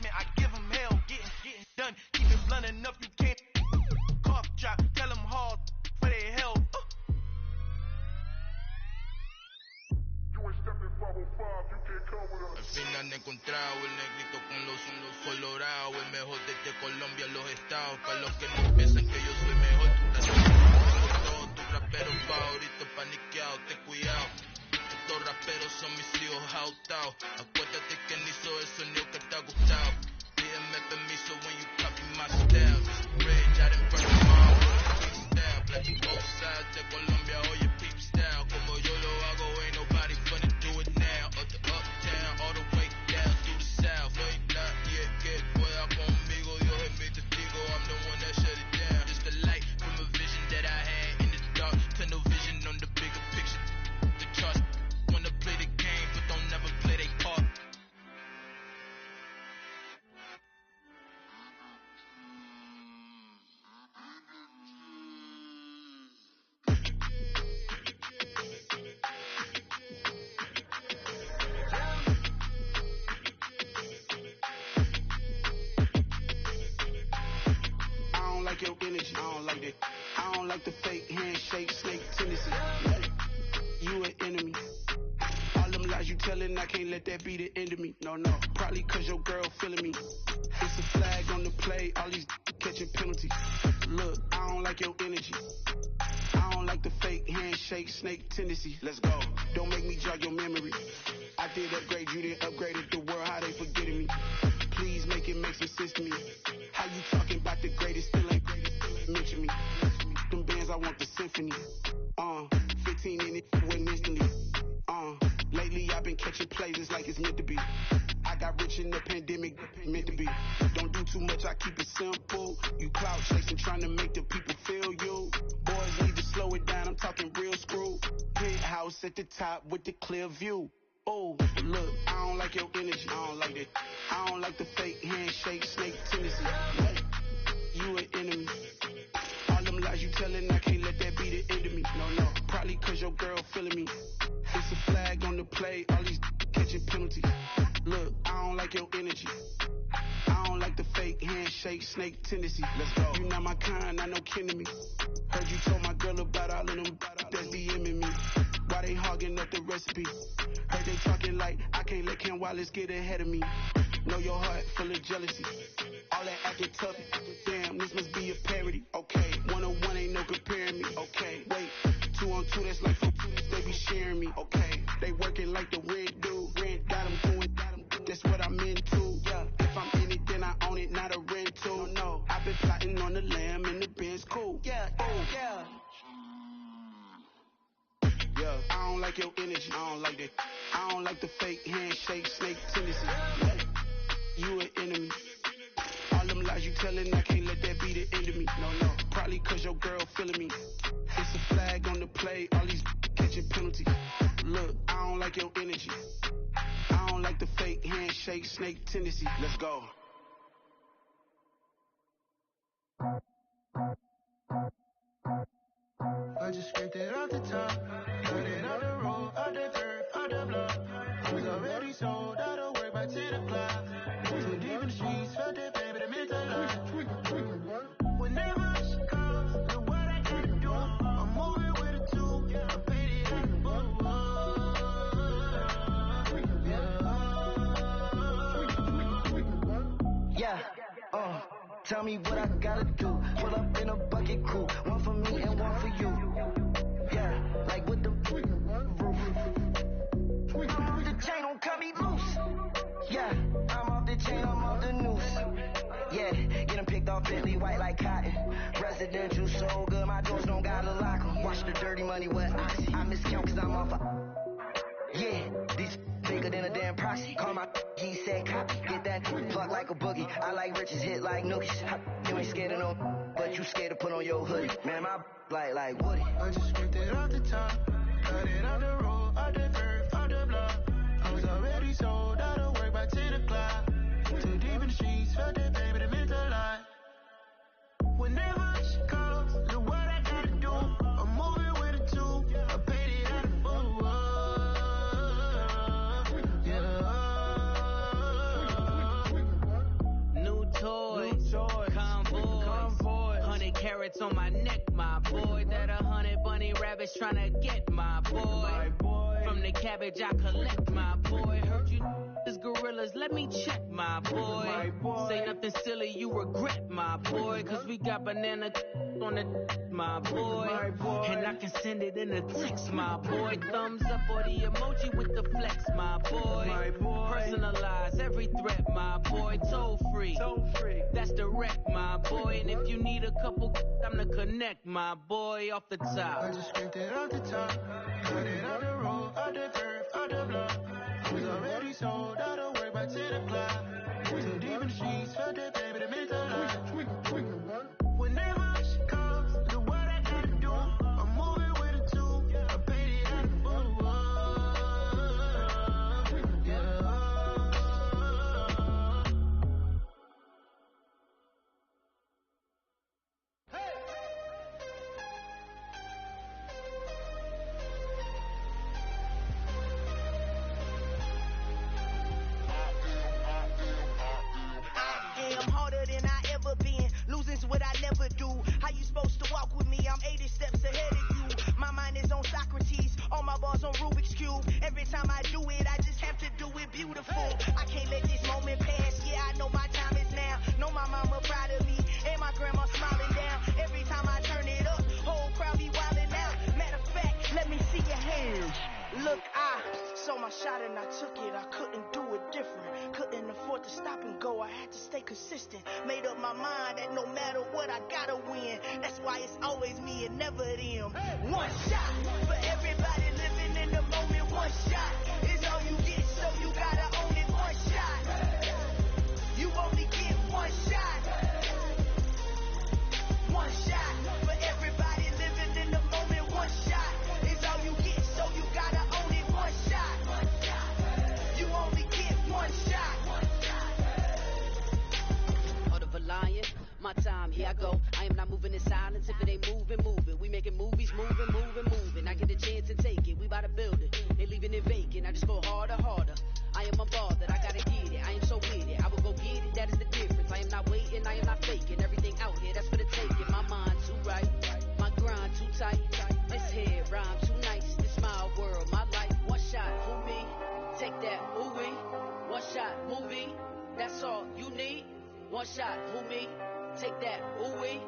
punishment, I give them hell. Getting done, keep it blunt enough, you can't cough drop. Tell them hard for their help. Al final he encontrado el negrito con los colorados, el mejor desde Colombia, los estados. Para los que no piensan que yo soy mejor, todos tus raperos favoritos paniqueados, ten cuidado. Estos raperos son mis hijos jautados. Acuérdate que ni hizo el sonido que te ha gustado. Pídeme permiso when you copy my style. Rage, I done burn them all with freestyle. Black both sides de Colombia, oye peep style. Como yo lo hago, ain't nobody funny do it now. Up the uptown, all the way down through the south. Ain't not yet, que pueda conmigo, Dios es mi testigo. I'm the one that shut it down. Just the light from a vision that I had in the dark. Tunnel vision on the bigger picture. The trust. Wanna play the game, but don't never play their part. I don't like your energy. I don't like that. I don't like the fake handshake, snake tendency. You an enemy. All them lies you telling, I can't let that be the end of me. No, probably cause your girl feeling me. It's a flag on the play, all these catching penalties. Look, I don't like your energy. I don't like the fake handshake, snake tendency. Let's go. Don't make me jog your memory. I did upgrade, you didn't upgrade it. The world, how they forgetting me. Please make it make some sense to me. How you talking about the greatest, still ain't mention me. Them bands, I want the symphony. 15 in it, went instantly. Lately I've been catching plays, it's like it's meant to be. I got rich in the pandemic, meant to be. Don't do too much, I keep it simple. You clout chasing, trying to make the people feel you. Boys need to slow it down, I'm talking real screw. Penthouse at the top with the clear view. Oh, look, I don't like your energy, I don't like that. I don't like the fake handshake, snake tendency. You an enemy. All them lies you telling, I can't let that be the end of me. No, probably cause your girl feeling me. It's a flag on the play, all these catching penalties. Look, I don't like your energy. I don't like the fake handshake, snake tendency. Let's go. You not my kind, not no kin to me. Heard you told my girl about all of them that's DMing me. Why they hogging up the recipe? Heard they talking like I can't let Ken Wallace get ahead of me. Know your heart full of jealousy. All that acting tough, damn, this must be a parody. Okay, 1-on-1 ain't no comparing me. Okay, wait, 2-on-2, that's like 4, they be sharing me. Okay, they working like the rent dude. Rent got them doing, that's what I'm into. Yeah, if I'm in it, then I own it, not a rental. No, I've been plotting on the lamb and the Benz cool. Yeah, yeah. Yeah, I don't like your energy, I don't like that. I don't like the fake handshake, snake tendency. You an enemy. All them lies you telling, I can't let that be the end of me. No, probably cause your girl feeling me. It's a flag on the play, all these catching penalties. Look, I don't like your energy. I don't like the fake handshake, snake tendency. Let's go. I just scraped it off the top, cut it on the road, out the curb, out the block. I was already sold, out of work by 10 o'clock. Too deep in the streets, felt that baby, the mental lie. Whenever she calls, look what I gotta do. I'm moving with a two, I paid it at the boat. Yeah, tell me what I gotta do. Pull up in a bucket crew, one for me and one for you. Yeah, like with the roof. I'm off the chain, don't cut me loose. Yeah, I'm off the chain, I'm off the noose. Yeah, get them picked off Bentley white like cotton. Residential so good, my doors don't gotta lock 'em. Watch the dirty money with oxy. I miscount cause I'm off a... Yeah, these bigger than a damn proxy. Call my he said copy. Get that plug like a boogie. I like riches hit like nookies. You ain't scared of no, but you scared to put on your hoodie. Man, my like Woody. I just scraped it off the top, cut it on the road, out the curb, out the block. I was already sold, out of work by 10 o'clock. Too deep in the streets, felt that baby, the mental lie. Whenever she calls, look what I gotta do. I'm moving with a two, I paid it at the boat. rabbits on my neck, my boy. That 100 bunny rabbits tryna get, my boy. From the cabbage I collect, my boy. Heard you is gorillas, let me check, my boy. Say nothing silly, you regret, my boy. Cause we got banana on the my boy. And I can send it in a text, my boy. Thumbs up or the emoji with the flex, my boy. Personalize every threat, my boy. Toll free, that's direct, my boy. And if you need a couple, I'm to connect, my boy, off the top. I just scraped it off the top, cut it on the road, on the turf, on the block. We already sold, I don't work by 10 o'clock. Too deep in the streets, felt that baby, the mental lie. Whenever she comes, do what I gotta do. I'm moving with a two, I paid it out the blue. I'm harder than I ever been. Losing's what I never do. How you supposed to walk with me? I'm 80 steps ahead of you. My mind is on Socrates. All my bars on Rubik's Cube. Every time I do it, I just have to do it beautiful. I can't let this moment pass. Yeah, I know my time is now. Know my mama proud of me. And my grandma smiling down. Every time I turn it up, whole crowd be wildin' out. Matter of fact, let me see your hands. Look, I saw my shot and I took it. I couldn't do it different. Couldn't afford to stop and go. I had to stay consistent. Made up my mind that no matter what, I gotta win. That's why it's always me and never them. One shot for everybody living in the moment. One shot is all you get, so you gotta own it. One shot. You only get one shot. One shot for everybody living in the moment. One shot is all you get, so you gotta own it. One shot. You only get one shot. Heart of a lion, my time, here I go. I am not moving in silence. If it ain't moving, moving. We making movies, moving. I get a chance to take it. We bout to build it. Ain't leaving it vacant. I just go harder. I am a ball that I gotta get it. I am so with it. I will go get it. That is the difference. I am not waiting. I am not faking. Everything out here, that's for the taking. My mind too right. My grind too tight. This head rhyme too nice. This my world, my life. One shot for me. Take that movie. One shot movie. That's all you need. One shot movie. Take that movie.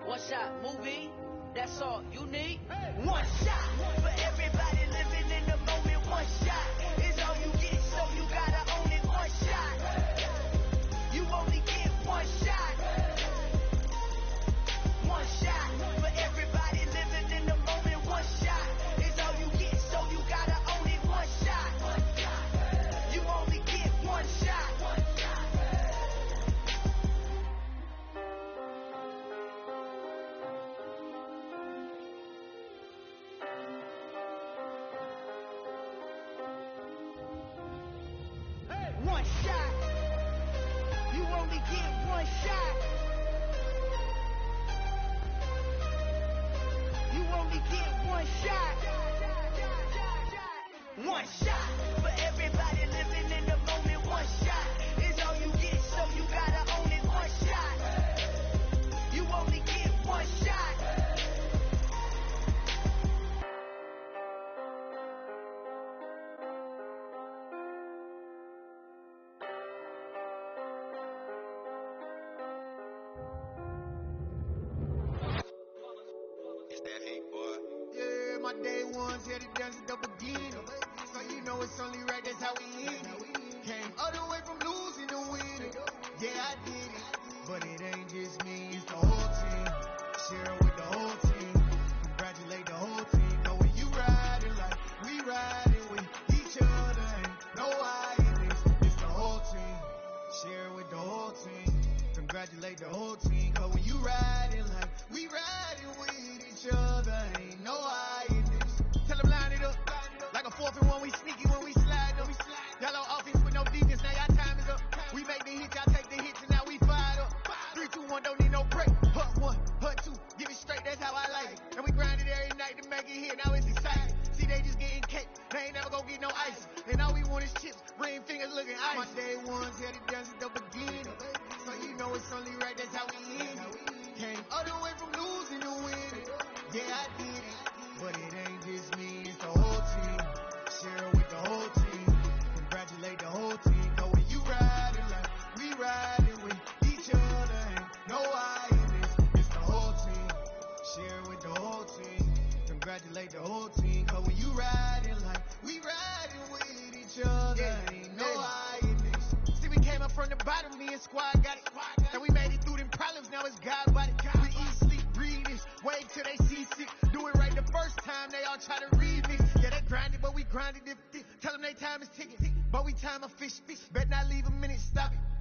One shot movie. That's all you need. One shot for everybody living in the moment. One shot is all you get, so you gotta own it. One shot. You only get one shot. One shot for everybody living in the moment. One shot is all you get, so you gotta own it. One shot. You only get one shot. One shot. You only get one shot. You only get one shot. One shot for everybody living in the moment. One shot is all you get, so you gotta own it. One shot. You only get one shot. Yeah, my day ones here to dance at the beginning. So you know it's only right, that's how we end it. Came all the way from losing to winning. Yeah, I did it. But it ain't just me, it's the whole team. Share it with the whole team. Congratulate the whole team. Know when you riding like we riding with each other. Ain't no I in this. It's the whole team. Share it with the whole team. Congratulate the whole team. Cause when you riding like we riding with each other. Ain't no I in this. Tell them line it up. Like a 4th and 1, we sneaky when we slide them. Y'all on offense with no defense, now y'all time is up. We make the hits, y'all take the hits, and now we fired up. 3, 2, 1, don't need no break. Hut 1, hut 2, give it straight, that's how I like it. And we grind it every night to make it hit, now it's exciting. See, they just getting cake, they ain't never gonna get no ice. And all we want is chips, ring fingers looking ice. My day ones here to dance at the beginning. So you know it's only right, that's how we end it. Came all the way from losing squad got it. And we made it through them problems, now it's God body. We eat, sleep, breathe this, wait till they see sick. Do it right the first time, they all try to remix. Yeah, they grinded, but we grinded it. Tell them they time is ticking. But we time a fish. Bet not leave a minute, stop it.